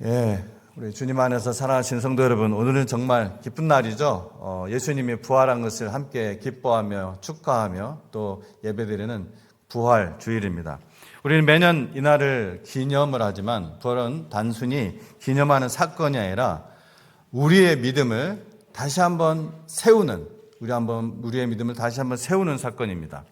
예, 우리 주님 안에서 사랑하시는 성도 여러분, 오늘은 정말 기쁜 날이죠. 예수님이 부활한 것을 함께 기뻐하며 축하하며 또 예배드리는 부활 주일입니다. 우리는 매년 이날을 기념을 하지만 부활은 단순히 기념하는 사건이 아니라 우리의 믿음을 다시 한번 세우는, 우리의 믿음을 다시 한번 세우는 사건입니다.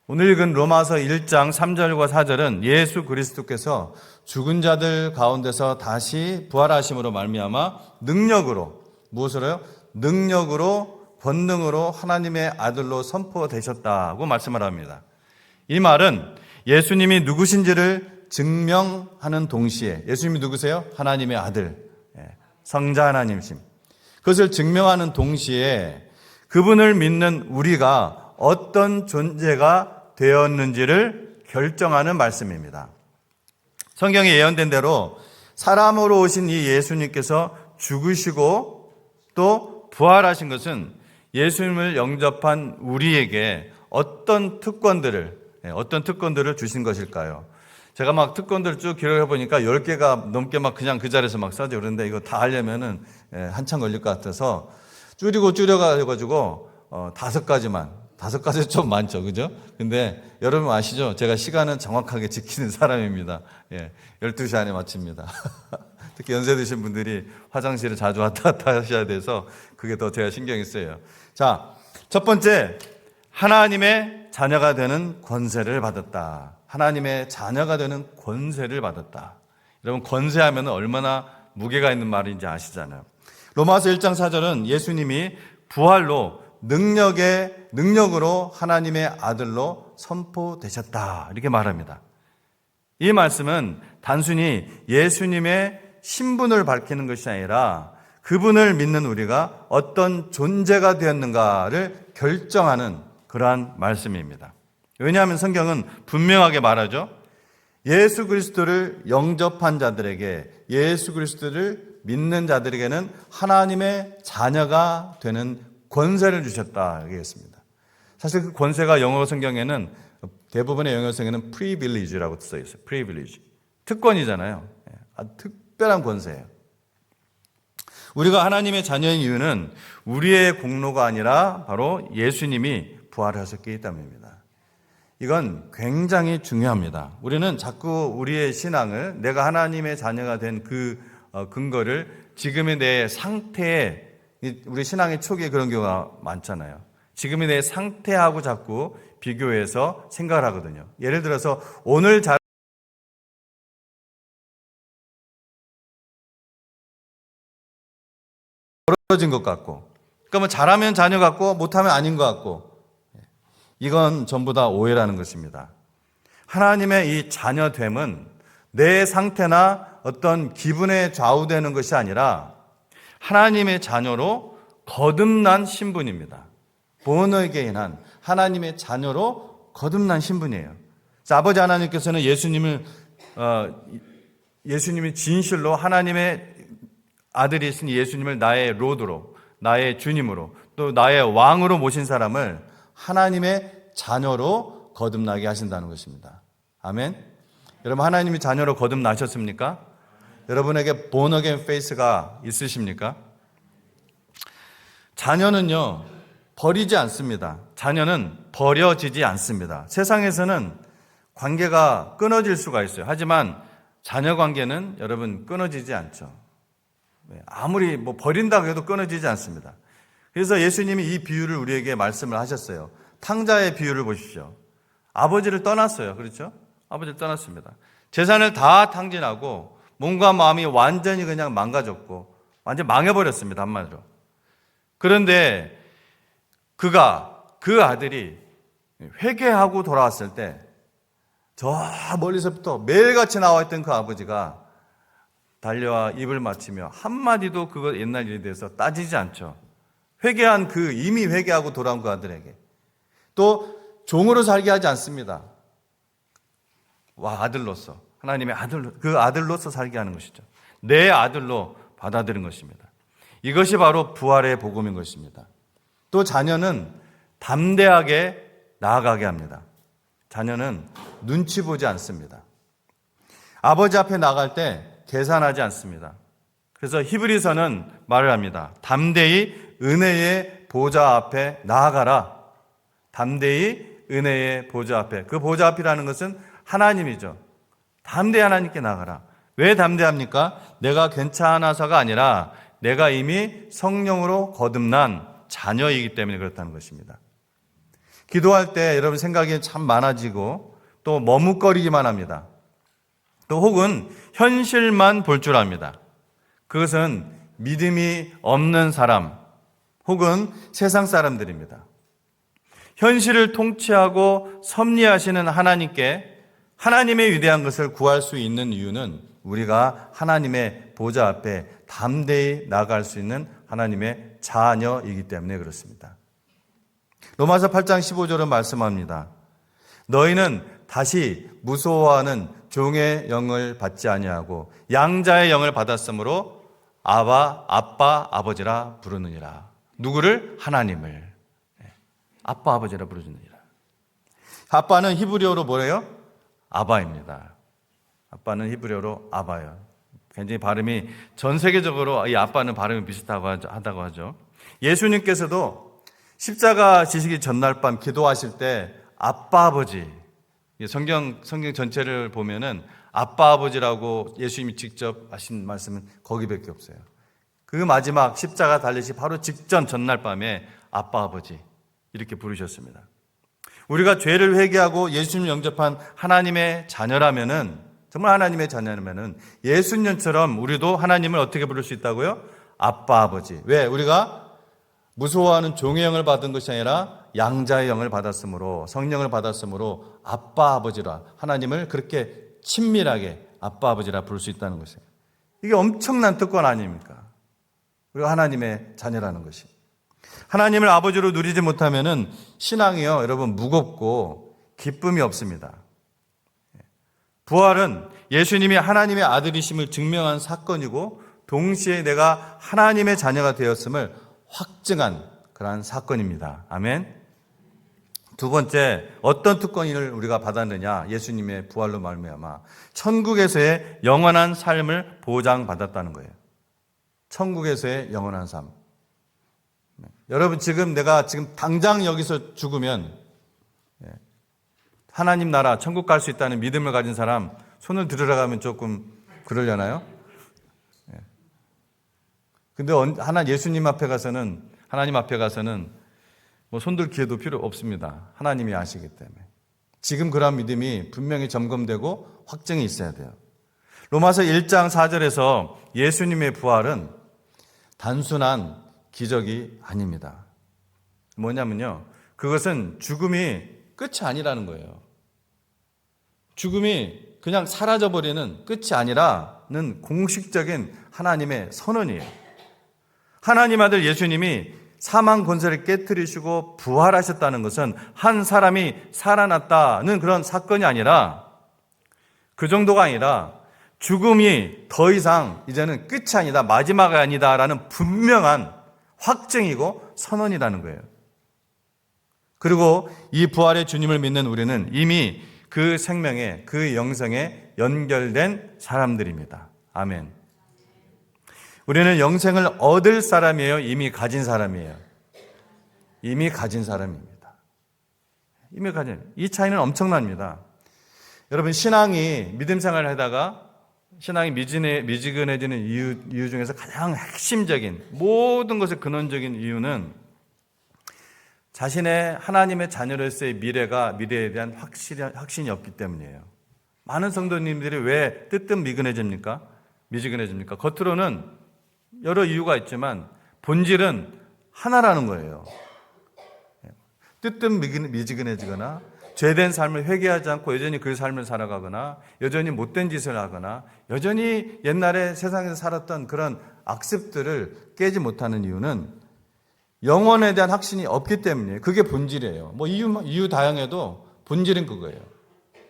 오늘 읽은 로마서 1장 3절과 4절은 예수 그리스도께서 죽은 자들 가운데서 다시 부활하심으로 말미암아 능력으로, 무엇으로요? 능력으로, 권능으로 하나님의 아들로 선포되셨다고 말씀을 합니다. 이 말은 예수님이 누구신지를 증명하는 동시에, 예수님이 누구세요? 하나님의 아들, 성자 하나님이심. 그것을 증명하는 동시에 그분을 믿는 우리가 어떤 존재가 되었는지를 결정하는 말씀입니다. 성경에 예언된 대로 사람으로 오신 이 예수님께서 죽으시고 또 부활하신 것은 예수님을 영접한 우리에게 어떤 특권들을 주신 것일까요? 제가 막 특권들을 쭉 기록해 보니까 10개가 넘게 막 그냥 그 자리에서 막 써져. 그런데 이거 다 하려면은 한참 걸릴 것 같아서 줄여가지고 5가지 좀 많죠. 그죠? 근데 여러분 아시죠? 제가 시간은 정확하게 지키는 사람입니다. 12시 안에 마칩니다. 특히 연세 드신 분들이 화장실을 자주 왔다 갔다 하셔야 돼서 그게 더 제가 신경이 쓰여요. 자, 첫 번째, 하나님의 자녀가 되는 권세를 받았다. 하나님의 자녀가 되는 권세를 받았다. 여러분, 권세하면 얼마나 무게가 있는 말인지 아시잖아요. 로마서 1장 4절은 예수님이 부활로 능력으로 하나님의 아들로 선포되셨다. 이렇게 말합니다. 이 말씀은 단순히 예수님의 신분을 밝히는 것이 아니라 그분을 믿는 우리가 어떤 존재가 되었는가를 결정하는 그러한 말씀입니다. 왜냐하면 성경은 분명하게 말하죠. 예수 그리스도를 영접한 자들에게, 예수 그리스도를 믿는 자들에게는 하나님의 자녀가 되는 권세를 주셨다 얘기했습니다. 사실 그 권세가 영어 성경에는 대부분의 영어 성경에는 privilege라고 써 있어요. privilege. 특권이잖아요. 아주 특별한 권세예요. 우리가 하나님의 자녀인 이유는 우리의 공로가 아니라 바로 예수님이 부활하셨기 때문입니다. 이건 굉장히 중요합니다. 우리는 자꾸 우리의 신앙을, 내가 하나님의 자녀가 된 그 근거를 지금의 내 상태에, 우리 신앙의 초기에 그런 경우가 많잖아요. 지금의 내 상태하고 자꾸 비교해서 생각을 하거든요. 예를 들어서 오늘 벌어진 것 같고, 그러면 잘하면 자녀 같고 못하면 아닌 것 같고, 이건 전부 다 오해라는 것입니다. 하나님의 이 자녀됨은 내 상태나 어떤 기분에 좌우되는 것이 아니라 하나님의 자녀로 거듭난 신분입니다. born again한 하나님의 자녀로 거듭난 신분이에요. 아버지 하나님께서는 예수님이 진실로 하나님의 아들이신 예수님을 나의 로드로, 나의 주님으로, 또 나의 왕으로 모신 사람을 하나님의 자녀로 거듭나게 하신다는 것입니다. 아멘. 여러분, 하나님이 자녀로 거듭나셨습니까? 여러분에게 born again faith가 있으십니까? 자녀는요, 버리지 않습니다. 자녀는 버려지지 않습니다. 세상에서는 관계가 끊어질 수가 있어요. 하지만 자녀 관계는 여러분 끊어지지 않죠. 아무리 버린다고 해도 끊어지지 않습니다. 그래서 예수님이 이 비유를 우리에게 말씀을 하셨어요. 탕자의 비유를 보십시오. 아버지를 떠났어요. 그렇죠? 아버지를 떠났습니다. 재산을 다 탕진하고 몸과 마음이 완전히 그냥 망가졌고 완전 망해버렸습니다. 한마디로. 그런데 그 아들이 회개하고 돌아왔을 때 저 멀리서부터 매일같이 나와있던 그 아버지가 달려와 입을 맞추며 한마디도 그거 옛날 일에 대해서 따지지 않죠. 회개한 이미 회개하고 돌아온 그 아들에게 또 종으로 살게 하지 않습니다. 아들로서, 하나님의 아들로, 그 아들로서 살게 하는 것이죠. 내 아들로 받아들인 것입니다. 이것이 바로 부활의 복음인 것입니다. 또 자녀는 담대하게 나아가게 합니다. 자녀는 눈치 보지 않습니다. 아버지 앞에 나갈 때 계산하지 않습니다. 그래서 히브리서는 말을 합니다. 담대히 은혜의 보좌 앞에 나아가라. 담대히 은혜의 보좌 앞에. 그 보좌 앞이라는 것은 하나님이죠. 담대히 하나님께 나아가라. 왜 담대합니까? 내가 괜찮아서가 아니라 내가 이미 성령으로 거듭난 자녀이기 때문에 그렇다는 것입니다. 기도할 때 여러분 생각이 참 많아지고 또 머뭇거리기만 합니다. 또 혹은 현실만 볼 줄 압니다. 그것은 믿음이 없는 사람 혹은 세상 사람들입니다. 현실을 통치하고 섭리하시는 하나님께 하나님의 위대한 것을 구할 수 있는 이유는 우리가 하나님의 보좌 앞에 담대히 나아갈 수 있는 하나님의 자녀이기 때문에 그렇습니다. 로마서 8장 15절은 말씀합니다. 너희는 다시 무서워하는 종의 영을 받지 아니하고 양자의 영을 받았으므로 아바, 아빠, 아버지라 부르느니라. 누구를? 하나님을. 아빠, 아버지라 부르느니라. 아빠는 히브리어로 뭐래요? 아바입니다. 아빠는 히브리어로 아바예요. 굉장히 발음이 전 세계적으로 이 아빠는 발음이 비슷하다고 하죠. 예수님께서도 십자가 지시기 전날 밤 기도하실 때 아빠, 아버지, 성경 전체를 보면은 아빠, 아버지라고 예수님이 직접 하신 말씀은 거기밖에 없어요. 그 마지막 십자가 달리시 바로 직전 전날 밤에 아빠, 아버지 이렇게 부르셨습니다. 우리가 죄를 회개하고 예수님 영접한 하나님의 자녀라면은, 정말 하나님의 자녀라면은 예수님처럼 우리도 하나님을 어떻게 부를 수 있다고요? 아빠, 아버지. 왜? 우리가 무서워하는 종의 영을 받은 것이 아니라 양자의 영을 받았으므로, 성령을 받았으므로 아빠, 아버지라 하나님을 그렇게 친밀하게 아빠, 아버지라 부를 수 있다는 것이에요. 이게 엄청난 특권 아닙니까? 우리가 하나님의 자녀라는 것이. 하나님을 아버지로 누리지 못하면은 신앙이요, 여러분, 무겁고 기쁨이 없습니다. 부활은 예수님이 하나님의 아들이심을 증명한 사건이고 동시에 내가 하나님의 자녀가 되었음을 확증한 그러한 사건입니다. 아멘. 두 번째, 어떤 특권을 우리가 받았느냐? 예수님의 부활로 말미암아 천국에서의 영원한 삶을 보장받았다는 거예요. 천국에서의 영원한 삶. 여러분, 내가 당장 여기서 죽으면 하나님 나라 천국 갈 수 있다는 믿음을 가진 사람 손을 들으라가면 조금 그러려나요? 근데 예수님 앞에 가서는, 하나님 앞에 가서는 뭐 손들 기회도 필요 없습니다. 하나님이 아시기 때문에. 지금 그런 믿음이 분명히 점검되고 확증이 있어야 돼요. 로마서 1장 4절에서 예수님의 부활은 단순한 기적이 아닙니다. 뭐냐면요, 그것은 죽음이 끝이 아니라는 거예요. 죽음이 그냥 사라져버리는 끝이 아니라는 공식적인 하나님의 선언이에요. 하나님 아들 예수님이 사망 권세를 깨뜨리시고 부활하셨다는 것은 한 사람이 살아났다는 그런 사건이 아니라, 그 정도가 아니라 죽음이 더 이상 이제는 끝이 아니다, 마지막이 아니다라는 분명한 확증이고 선언이라는 거예요. 그리고 이 부활의 주님을 믿는 우리는 이미 그 생명에, 그 영생에 연결된 사람들입니다. 아멘. 우리는 영생을 얻을 사람이에요? 이미 가진 사람이에요? 이미 가진 사람입니다. 이미 가진. 이 차이는 엄청납니다. 여러분, 신앙이, 믿음 생활을 하다가 신앙이 미지근해지는 이유 중에서 가장 핵심적인, 모든 것의 근원적인 이유는 자신의 하나님의 자녀로서의 미래에 대한 확신이 없기 때문이에요. 많은 성도님들이 왜 뜨뜻미지근해집니까? 겉으로는 여러 이유가 있지만 본질은 하나라는 거예요. 뜨뜻미지근해지거나 죄된 삶을 회개하지 않고 여전히 그 삶을 살아가거나 여전히 못된 짓을 하거나 여전히 옛날에 세상에서 살았던 그런 악습들을 깨지 못하는 이유는 영혼에 대한 확신이 없기 때문이에요. 그게 본질이에요. 뭐 이유 다양해도 본질은 그거예요.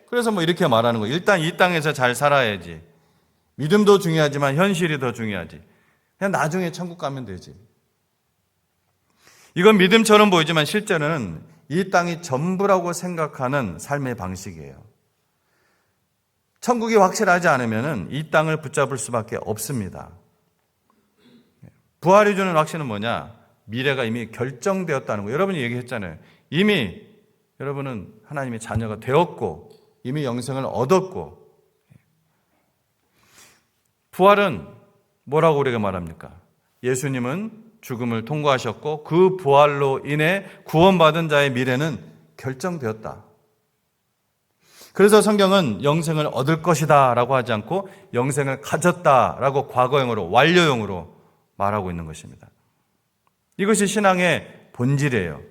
그래서 뭐 이렇게 말하는 거예요. 일단 이 땅에서 잘 살아야지. 믿음도 중요하지만 현실이 더 중요하지. 그냥 나중에 천국 가면 되지. 이건 믿음처럼 보이지만 실제로는 이 땅이 전부라고 생각하는 삶의 방식이에요. 천국이 확실하지 않으면 이 땅을 붙잡을 수밖에 없습니다. 부활이 주는 확신은 뭐냐? 미래가 이미 결정되었다는 거. 여러분이 얘기했잖아요. 이미 여러분은 하나님의 자녀가 되었고 이미 영생을 얻었고. 부활은 뭐라고 우리가 말합니까? 예수님은 죽음을 통과하셨고 그 부활로 인해 구원받은 자의 미래는 결정되었다. 그래서 성경은 영생을 얻을 것이다 라고 하지 않고 영생을 가졌다 라고 과거형으로 완료형으로 말하고 있는 것입니다. 이것이 신앙의 본질이에요.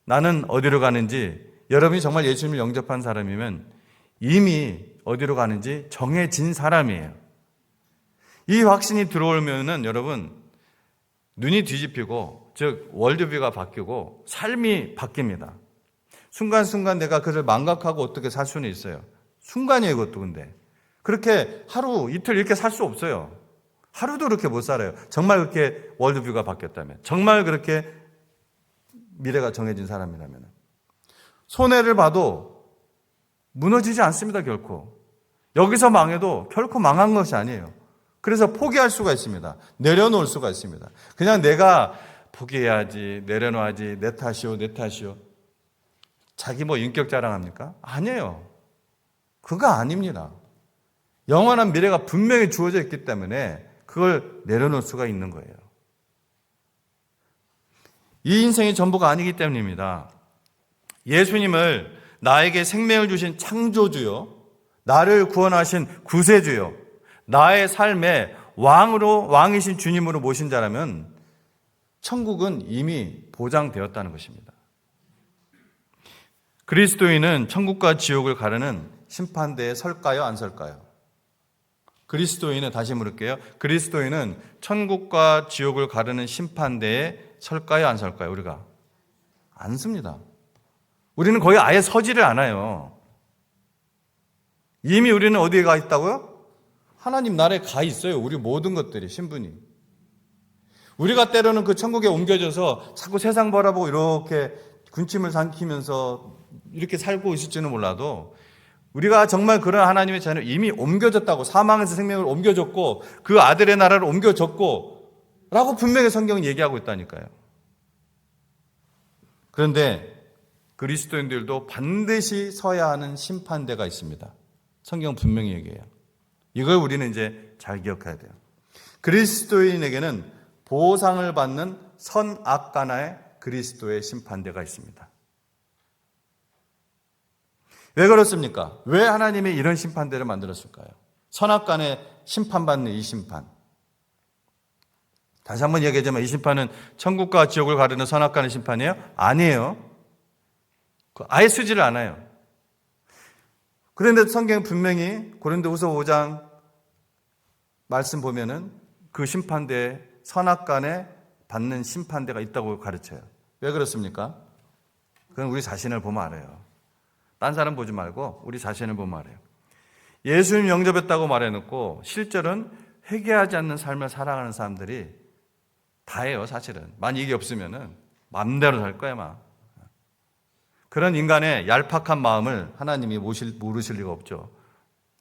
나는 어디로 가는지, 여러분이 정말 예수님을 영접한 사람이면 이미 어디로 가는지 정해진 사람이에요. 이 확신이 들어오면은 여러분 눈이 뒤집히고, 즉 월드뷰가 바뀌고 삶이 바뀝니다. 순간순간 내가 그를 망각하고 어떻게 살 수는 있어요. 순간이에요, 그것도. 근데 그렇게 하루 이틀 이렇게 살 수 없어요. 하루도 그렇게 못 살아요. 정말 그렇게 월드뷰가 바뀌었다면, 정말 그렇게 미래가 정해진 사람이라면. 손해를 봐도 무너지지 않습니다, 결코. 여기서 망해도 결코 망한 것이 아니에요. 그래서 포기할 수가 있습니다. 내려놓을 수가 있습니다. 그냥 내가 포기해야지, 내려놔야지, 내 탓이요, 내 탓이요. 자기 뭐 인격 자랑합니까? 아니에요. 그거 아닙니다. 영원한 미래가 분명히 주어져 있기 때문에 그걸 내려놓을 수가 있는 거예요. 이 인생이 전부가 아니기 때문입니다. 예수님을 나에게 생명을 주신 창조주요, 나를 구원하신 구세주요, 나의 삶의 왕이신 주님으로 모신 자라면 천국은 이미 보장되었다는 것입니다. 그리스도인은 천국과 지옥을 가르는 심판대에 설까요, 안 설까요? 그리스도인은, 다시 물을게요. 그리스도인은 천국과 지옥을 가르는 심판대에 설까요, 안 설까요? 우리가 안 섭니다. 우리는 거의 아예 서지를 않아요. 이미 우리는 어디에 가 있다고요? 하나님 나라에 가 있어요. 우리 모든 것들이, 신분이. 우리가 때로는 그 천국에 옮겨져서 자꾸 세상 바라보고 이렇게 군침을 삼키면서 이렇게 살고 있을지는 몰라도, 우리가 정말 그런 하나님의 자녀, 이미 옮겨졌다고, 사망에서 생명을 옮겨졌고 그 아들의 나라를 옮겨졌고 라고 분명히 성경은 얘기하고 있다니까요. 그런데 그리스도인들도 반드시 서야 하는 심판대가 있습니다. 성경 분명히 얘기해요. 이걸 우리는 이제 잘 기억해야 돼요. 그리스도인에게는 보상을 받는 선악간의 그리스도의 심판대가 있습니다. 왜 그렇습니까? 왜 하나님이 이런 심판대를 만들었을까요? 선악간에 심판받는 이 심판. 다시 한번 얘기하자면 이 심판은 천국과 지옥을 가르는 선악간의 심판이에요? 아니에요. 아예 쓰지를 않아요. 그런데 성경은 분명히 고린도후서 5장 말씀 보면은 그 심판대에 선악간에 받는 심판대가 있다고 가르쳐요. 왜 그렇습니까? 그건 우리 자신을 보면 알아요. 딴 사람 보지 말고 우리 자신을 보면 알아요. 예수님 영접했다고 말해놓고 실제로는 회개하지 않는 삶을 살아가는 사람들이 다예요, 사실은. 만약 이게 없으면은 마음대로 살 거야, 막. 그런 인간의 얄팍한 마음을 하나님이 모르실 리가 없죠.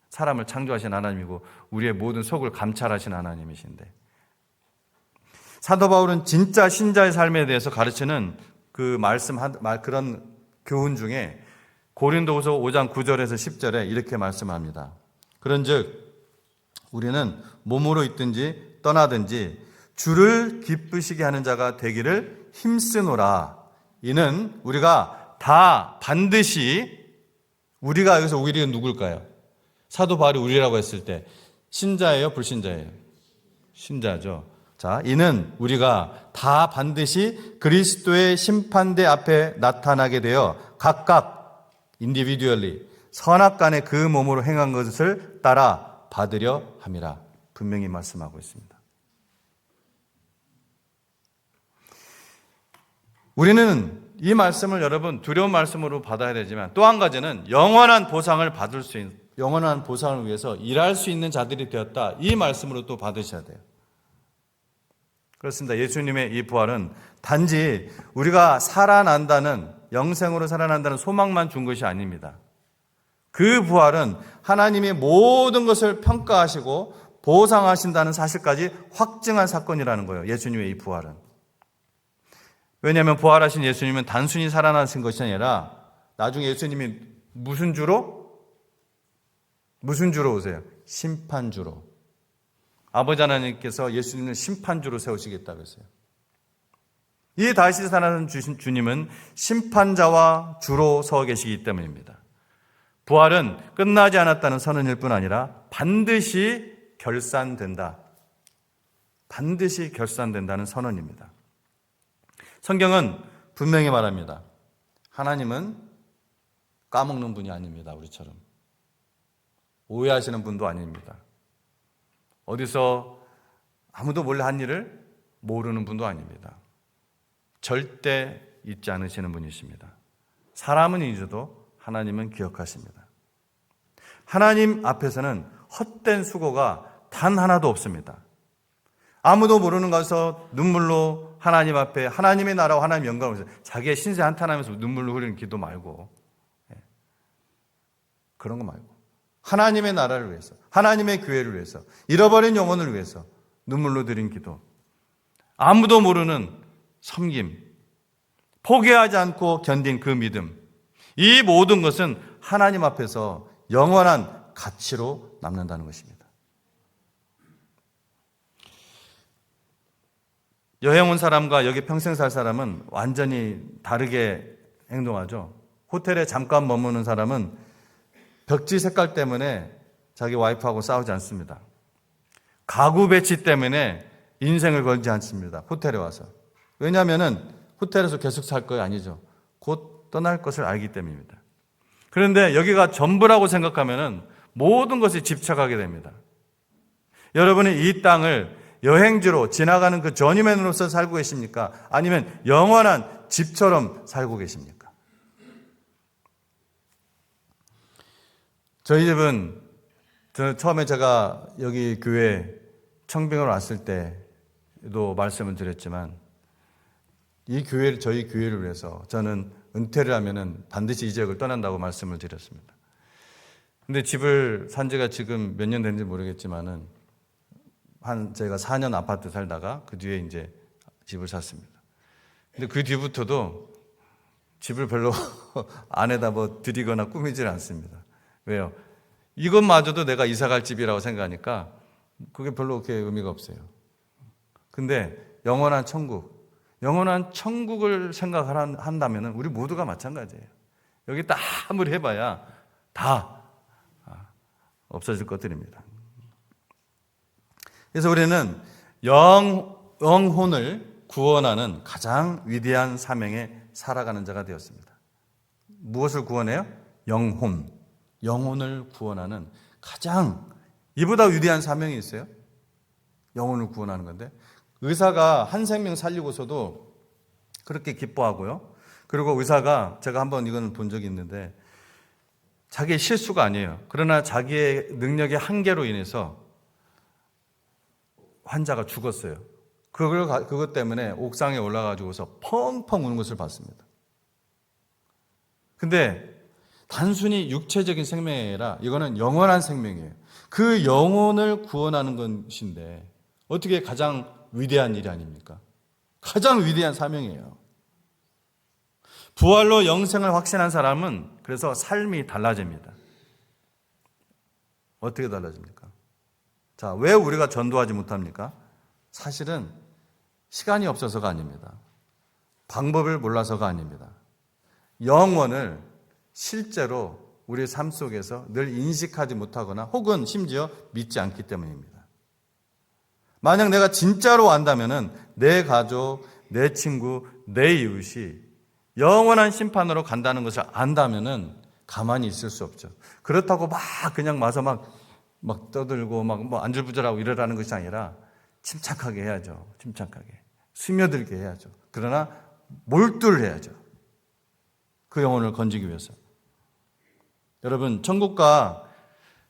사람을 창조하신 하나님이고 우리의 모든 속을 감찰하신 하나님이신데. 사도 바울은 진짜 신자의 삶에 대해서 가르치는 그 그런 교훈 중에 고린도후서 5장 9절에서 10절에 이렇게 말씀합니다. 그런즉 우리는 몸으로 있든지 떠나든지 주를 기쁘시게 하는 자가 되기를 힘쓰노라. 이는 우리가 다 반드시, 우리가 여기서 우리가 누굴까요? 사도 바울이 우리라고 했을 때 신자예요, 불신자예요? 신자죠. 자, 이는 우리가 다 반드시 그리스도의 심판대 앞에 나타나게 되어 각각 individually 선악간에 그 몸으로 행한 것을 따라 받으려 함이라. 분명히 말씀하고 있습니다. 우리는 이 말씀을 여러분 두려운 말씀으로 받아야 되지만 또 한 가지는 영원한 보상을 받을 수 있는, 영원한 보상을 위해서 일할 수 있는 자들이 되었다. 이 말씀으로 또 받으셔야 돼요. 그렇습니다. 예수님의 이 부활은 단지 우리가 살아난다는, 영생으로 살아난다는 소망만 준 것이 아닙니다. 그 부활은 하나님이 모든 것을 평가하시고 보상하신다는 사실까지 확증한 사건이라는 거예요. 예수님의 이 부활은. 왜냐하면 부활하신 예수님은 단순히 살아나신 것이 아니라 나중에 예수님이 무슨 주로 오세요? 심판주로. 아버지 하나님께서 예수님을 심판주로 세우시겠다고 했어요. 이 다시 살아나는 주님은 심판자와 주로 서 계시기 때문입니다. 부활은 끝나지 않았다는 선언일 뿐 아니라 반드시 결산된다. 반드시 결산된다는 선언입니다. 성경은 분명히 말합니다. 하나님은 까먹는 분이 아닙니다. 우리처럼. 오해하시는 분도 아닙니다. 어디서 아무도 몰래 한 일을 모르는 분도 아닙니다. 절대 잊지 않으시는 분이십니다. 사람은 잊어도 하나님은 기억하십니다. 하나님 앞에서는 헛된 수고가 단 하나도 없습니다. 아무도 모르는 가서 눈물로 하나님 앞에 하나님의 나라와 하나님의 영광을 위해서 자기의 신세 한탄하면서 눈물로 흘리는 기도 말고, 그런 거 말고 하나님의 나라를 위해서, 하나님의 교회를 위해서, 잃어버린 영혼을 위해서 눈물로 드린 기도, 아무도 모르는 섬김, 포기하지 않고 견딘 그 믿음, 이 모든 것은 하나님 앞에서 영원한 가치로 남는다는 것입니다. 여행 온 사람과 여기 평생 살 사람은 완전히 다르게 행동하죠. 호텔에 잠깐 머무는 사람은 벽지 색깔 때문에 자기 와이프하고 싸우지 않습니다. 가구 배치 때문에 인생을 걸지 않습니다. 호텔에 와서. 왜냐하면 호텔에서 계속 살 거 아니죠. 곧 떠날 것을 알기 때문입니다. 그런데 여기가 전부라고 생각하면 모든 것이 집착하게 됩니다. 여러분이 이 땅을 여행지로 지나가는 그 저니맨으로서 살고 계십니까? 아니면 영원한 집처럼 살고 계십니까? 저희 집은 처음에 제가 여기 교회 청빙을 왔을 때도 말씀을 드렸지만 이 교회를, 저희 교회를 위해서 저는 은퇴를 하면은 반드시 이 지역을 떠난다고 말씀을 드렸습니다. 근데 집을 산 지가 지금 몇 년 됐는지 모르겠지만은 제가 4년 아파트 살다가 그 뒤에 이제 집을 샀습니다. 근데 그 뒤부터도 집을 별로 안에다 뭐 들이거나 꾸미질 않습니다. 왜요? 이것마저도 내가 이사 갈 집이라고 생각하니까 그게 별로 그렇게 의미가 없어요. 근데 영원한 천국을 생각한다면 우리 모두가 마찬가지예요. 여기 딱 아무리 해봐야 다 없어질 것들입니다. 그래서 우리는 영혼을 구원하는 가장 위대한 사명에 살아가는 자가 되었습니다. 무엇을 구원해요? 영혼을 구원하는 가장, 이보다 위대한 사명이 있어요? 영혼을 구원하는 건데, 의사가 한 생명 살리고서도 그렇게 기뻐하고요. 그리고 의사가, 제가 한번 이거는 본 적이 있는데, 자기의 실수가 아니에요. 그러나 자기의 능력의 한계로 인해서 환자가 죽었어요. 그것 때문에 옥상에 올라가지고서 펑펑 우는 것을 봤습니다. 근데 단순히 육체적인 생명이 아니라 이거는 영원한 생명이에요. 그 영혼을 구원하는 것인데 어떻게 가장 위대한 일이 아닙니까? 가장 위대한 사명이에요. 부활로 영생을 확신한 사람은 그래서 삶이 달라집니다. 어떻게 달라집니까? 자, 왜 우리가 전도하지 못합니까? 사실은 시간이 없어서가 아닙니다. 방법을 몰라서가 아닙니다. 영원을 실제로 우리의 삶 속에서 늘 인식하지 못하거나 혹은 심지어 믿지 않기 때문입니다. 만약 내가 진짜로 안다면은 내 가족, 내 친구, 내 이웃이 영원한 심판으로 간다는 것을 안다면은 가만히 있을 수 없죠. 그렇다고 그냥 와서 막 떠들고 뭐 안절부절하고 이러라는 것이 아니라 침착하게 해야죠. 침착하게. 스며들게 해야죠. 그러나 몰두를 해야죠. 그 영혼을 건지기 위해서. 여러분, 천국과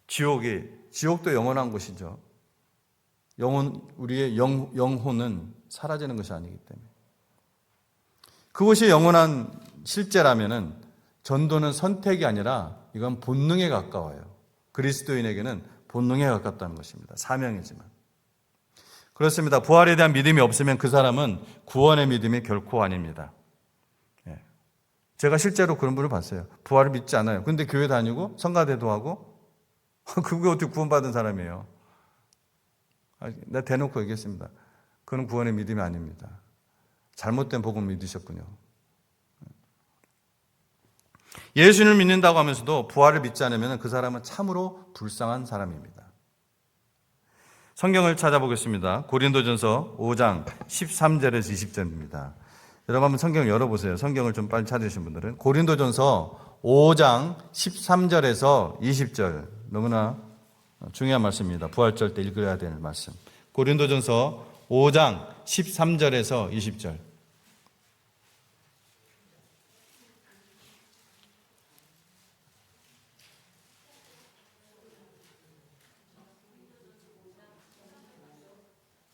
지옥도 영원한 곳이죠. 우리의 영혼은 사라지는 것이 아니기 때문에. 그것이 영원한 실제라면은 전도는 선택이 아니라 이건 본능에 가까워요. 그리스도인에게는 본능에 가깝다는 것입니다. 사명이지만. 그렇습니다. 부활에 대한 믿음이 없으면 그 사람은 구원의 믿음이 결코 아닙니다. 제가 실제로 그런 분을 봤어요. 부활을 믿지 않아요. 근데 교회 다니고 성가대도 하고 그게 어떻게 구원받은 사람이에요? 내가 대놓고 얘기했습니다. 그건 구원의 믿음이 아닙니다. 잘못된 복음 믿으셨군요. 예수를 믿는다고 하면서도 부활을 믿지 않으면 그 사람은 참으로 불쌍한 사람입니다. 성경을 찾아보겠습니다. 고린도전서 5장 13절에서 20절입니다. 여러분 한번 성경 열어보세요. 성경을 좀 빨리 찾으신 분들은. 고린도전서 5장 13절에서 20절. 너무나 중요한 말씀입니다. 부활절 때 읽어야 될 말씀. 고린도전서 5장 13절에서 20절.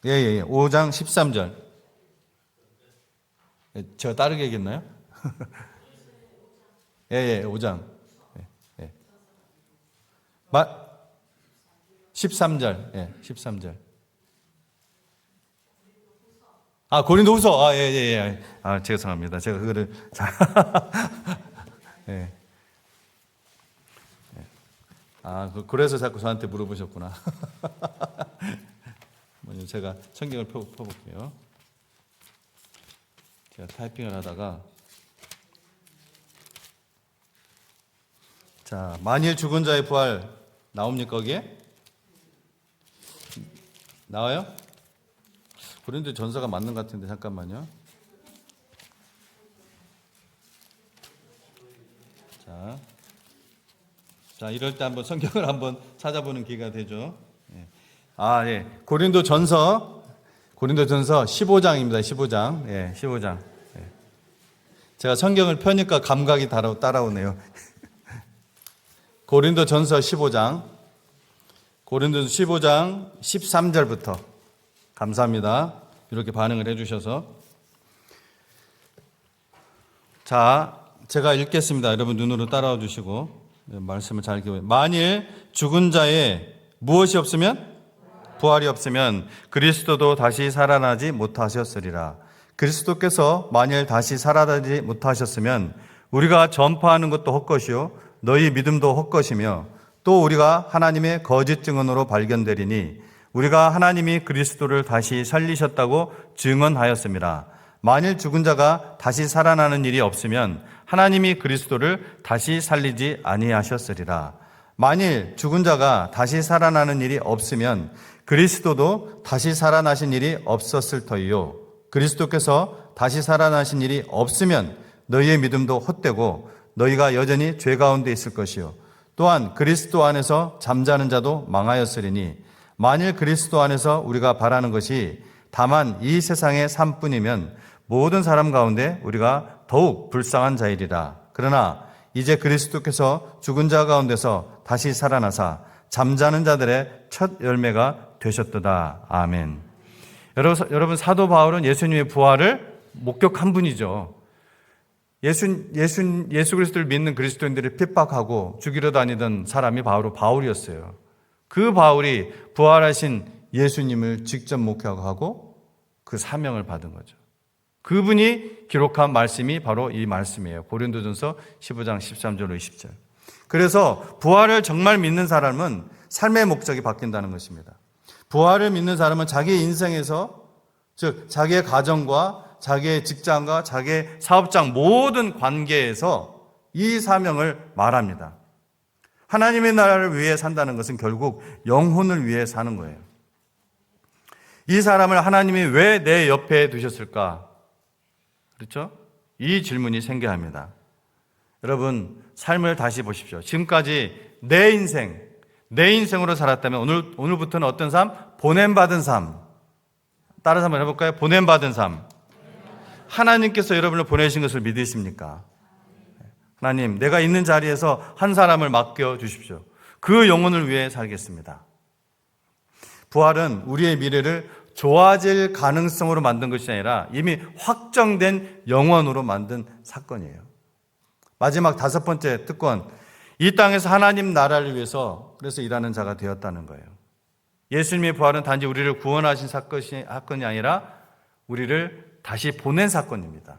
예. 5장 13절. 제가 다르게 얘기했나요? 예, 5장. 예. 13절. 예, 13절. 고린도후서. 예. 죄송합니다. 제가 그거를 예. 그래서 자꾸 저한테 물어보셨구나. 제가 성경을 펴볼게요. 제가 타이핑을 하다가 자, 만일 죽은 자의 부활 나옵니까 거기에? 나와요? 고린도 전서가 맞는 것 같은데 잠깐만요. 자, 이럴 때 한번 성경을 한번 찾아보는 기회가 되죠. 예. 고린도전서 15장입니다. 15장. 예, 15장. 예. 제가 성경을 펴니까 감각이 따라오네요. 고린도전서 15장. 고린도전서 15장 13절부터. 감사합니다. 이렇게 반응을 해 주셔서. 자, 제가 읽겠습니다. 여러분 눈으로 따라와 주시고 말씀을 잘 기억해요. 만일 죽은 자에 무엇이 없으면? 부활이 없으면 그리스도도 다시 살아나지 못하셨으리라. 그리스도께서 만일 다시 살아나지 못하셨으면 우리가 전파하는 것도 헛것이요 너희 믿음도 헛것이며 또 우리가 하나님의 거짓 증언으로 발견되리니 우리가 하나님이 그리스도를 다시 살리셨다고 증언하였습니다. 만일 죽은 자가 다시 살아나는 일이 없으면 하나님이 그리스도를 다시 살리지 아니하셨으리라. 만일 죽은 자가 다시 살아나는 일이 없으면 그리스도도 다시 살아나신 일이 없었을 터이요. 그리스도께서 다시 살아나신 일이 없으면 너희의 믿음도 헛되고 너희가 여전히 죄 가운데 있을 것이요. 또한 그리스도 안에서 잠자는 자도 망하였으리니 만일 그리스도 안에서 우리가 바라는 것이 다만 이 세상의 삶뿐이면 모든 사람 가운데 우리가 더욱 불쌍한 자이리라. 그러나 이제 그리스도께서 죽은 자 가운데서 다시 살아나사 잠자는 자들의 첫 열매가 되셨도다. 아멘. 여러분 사도 바울은 예수님의 부활을 목격한 분이죠. 예수 그리스도를 믿는 그리스도인들을 핍박하고 죽이러 다니던 사람이 바로 바울이었어요. 그 바울이 부활하신 예수님을 직접 목격하고 그 사명을 받은 거죠. 그분이 기록한 말씀이 바로 이 말씀이에요. 고린도전서 15장 13절 20절. 그래서 부활을 정말 믿는 사람은 삶의 목적이 바뀐다는 것입니다. 부활을 믿는 사람은 자기 인생에서, 즉 자기의 가정과 자기의 직장과 자기의 사업장 모든 관계에서 이 사명을 말합니다. 하나님의 나라를 위해 산다는 것은 결국 영혼을 위해 사는 거예요. 이 사람을 하나님이 왜 내 옆에 두셨을까? 그렇죠? 이 질문이 생겨야 합니다. 여러분, 삶을 다시 보십시오. 지금까지 내 인생으로 살았다면 오늘부터는 어떤 삶? 보냄받은 삶. 따라서 한번 해볼까요? 보냄받은 삶. 하나님께서 여러분을 보내신 것을 믿으십니까? 하나님, 내가 있는 자리에서 한 사람을 맡겨 주십시오. 그 영혼을 위해 살겠습니다. 부활은 우리의 미래를 좋아질 가능성으로 만든 것이 아니라 이미 확정된 영원으로 만든 사건이에요. 마지막 5번째 특권, 이 땅에서 하나님 나라를 위해서 그래서 일하는 자가 되었다는 거예요. 예수님의 부활은 단지 우리를 구원하신 사건이 아니라 우리를 다시 보낸 사건입니다.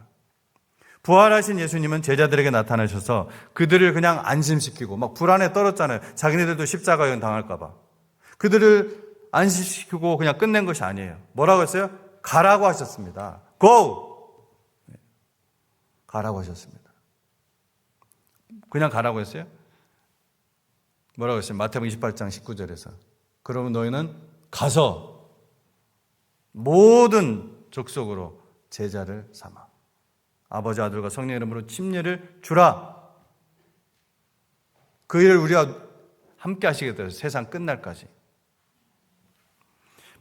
부활하신 예수님은 제자들에게 나타나셔서 그들을 그냥 안심시키고 막 불안에 떨었잖아요. 자기네들도 십자가형 당할까 봐. 그들을 안심시키고 그냥 끝낸 것이 아니에요. 뭐라고 했어요? 가라고 하셨습니다. Go! 가라고 하셨습니다. 그냥 가라고 했어요? 뭐라고 했어요? 마태복음 28장 19절에서. 그러면 너희는 가서 모든 족속으로 제자를 삼아. 아버지, 아들과 성령의 이름으로 침례를 주라. 그 일을 우리가 함께 하시게 돼요. 세상 끝날까지.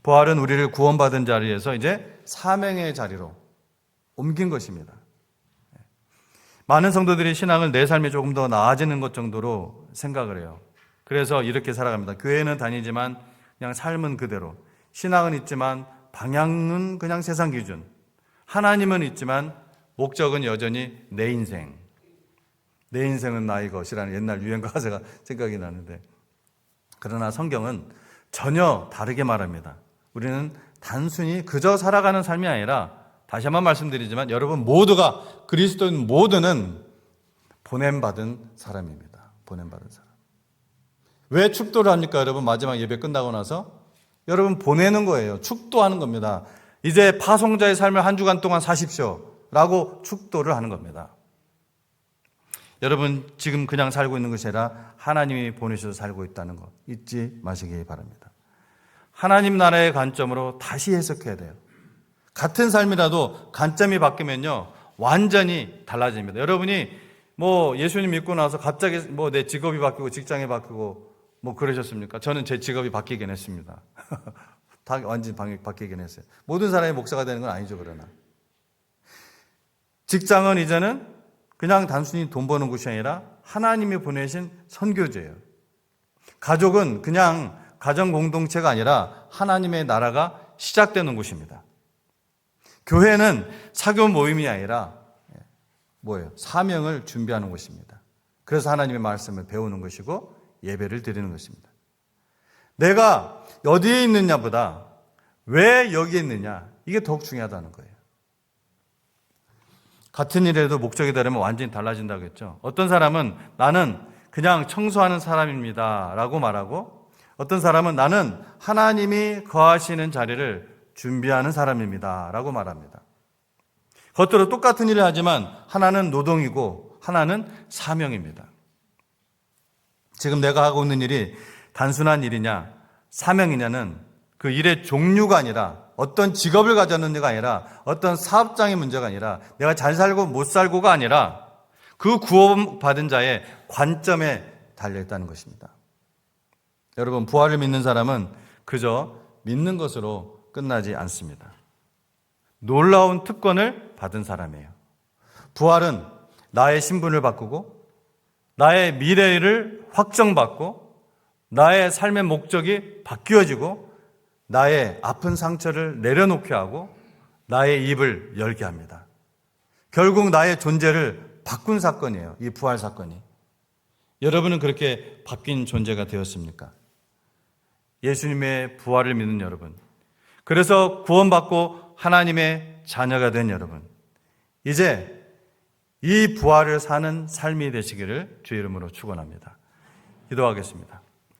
부활은 우리를 구원받은 자리에서 이제 사명의 자리로 옮긴 것입니다. 많은 성도들이 신앙을 내 삶이 조금 더 나아지는 것 정도로 생각을 해요. 그래서 이렇게 살아갑니다. 교회는 다니지만 그냥 삶은 그대로. 신앙은 있지만 방향은 그냥 세상 기준. 하나님은 있지만 목적은 여전히 내 인생. 내 인생은 나의 것이라는 옛날 유행가 가사가 생각이 나는데, 그러나 성경은 전혀 다르게 말합니다. 우리는 단순히 그저 살아가는 삶이 아니라, 다시 한번 말씀드리지만 여러분 모두가, 그리스도인 모두는 보냄받은 사람입니다. 보냄받은 사람. 왜 축도를 합니까? 여러분 마지막 예배 끝나고 나서 여러분 보내는 거예요. 축도하는 겁니다. 이제 파송자의 삶을 한 주간 동안 사십시오 라고 축도를 하는 겁니다. 여러분 지금 그냥 살고 있는 것이 아니라 하나님이 보내셔서 살고 있다는 것 잊지 마시기 바랍니다. 하나님 나라의 관점으로 다시 해석해야 돼요. 같은 삶이라도 관점이 바뀌면요 완전히 달라집니다. 여러분이 뭐 예수님 믿고 나서 갑자기 뭐 내 직업이 바뀌고 직장이 바뀌고 뭐 그러셨습니까? 저는 제 직업이 바뀌긴 했습니다. 다 완전히 바뀌긴 했어요. 모든 사람이 목사가 되는 건 아니죠. 그러나 직장은 이제는 그냥 단순히 돈 버는 곳이 아니라 하나님이 보내신 선교제예요. 가족은 그냥 가정 공동체가 아니라 하나님의 나라가 시작되는 곳입니다. 교회는 사교 모임이 아니라 뭐예요? 사명을 준비하는 곳입니다. 그래서 하나님의 말씀을 배우는 것이고 예배를 드리는 것입니다. 내가 어디에 있느냐보다 왜 여기에 있느냐, 이게 더욱 중요하다는 거예요. 같은 일에도 목적이 다르면 완전히 달라진다고 했죠. 어떤 사람은 나는 그냥 청소하는 사람입니다 라고 말하고, 어떤 사람은 나는 하나님이 거하시는 자리를 준비하는 사람입니다 라고 말합니다. 겉으로 똑같은 일을 하지만 하나는 노동이고 하나는 사명입니다. 지금 내가 하고 있는 일이 단순한 일이냐 사명이냐는 그 일의 종류가 아니라, 어떤 직업을 가졌는지가 아니라, 어떤 사업장의 문제가 아니라, 내가 잘 살고 못 살고가 아니라 그 구원받은 자의 관점에 달려있다는 것입니다. 여러분 부활을 믿는 사람은 그저 믿는 것으로 끝나지 않습니다. 놀라운 특권을 받은 사람이에요. 부활은 나의 신분을 바꾸고 나의 미래를 확정받고 나의 삶의 목적이 바뀌어지고 나의 아픈 상처를 내려놓게 하고 나의 입을 열게 합니다. 결국 나의 존재를 바꾼 사건이에요. 이 부활 사건이. 여러분은 그렇게 바뀐 존재가 되었습니까? 예수님의 부활을 믿는 여러분, 그래서 구원받고 하나님의 자녀가 된 여러분, 이제 이 부활을 사는 삶이 되시기를 주의 이름으로 축원합니다. 기도하겠습니다.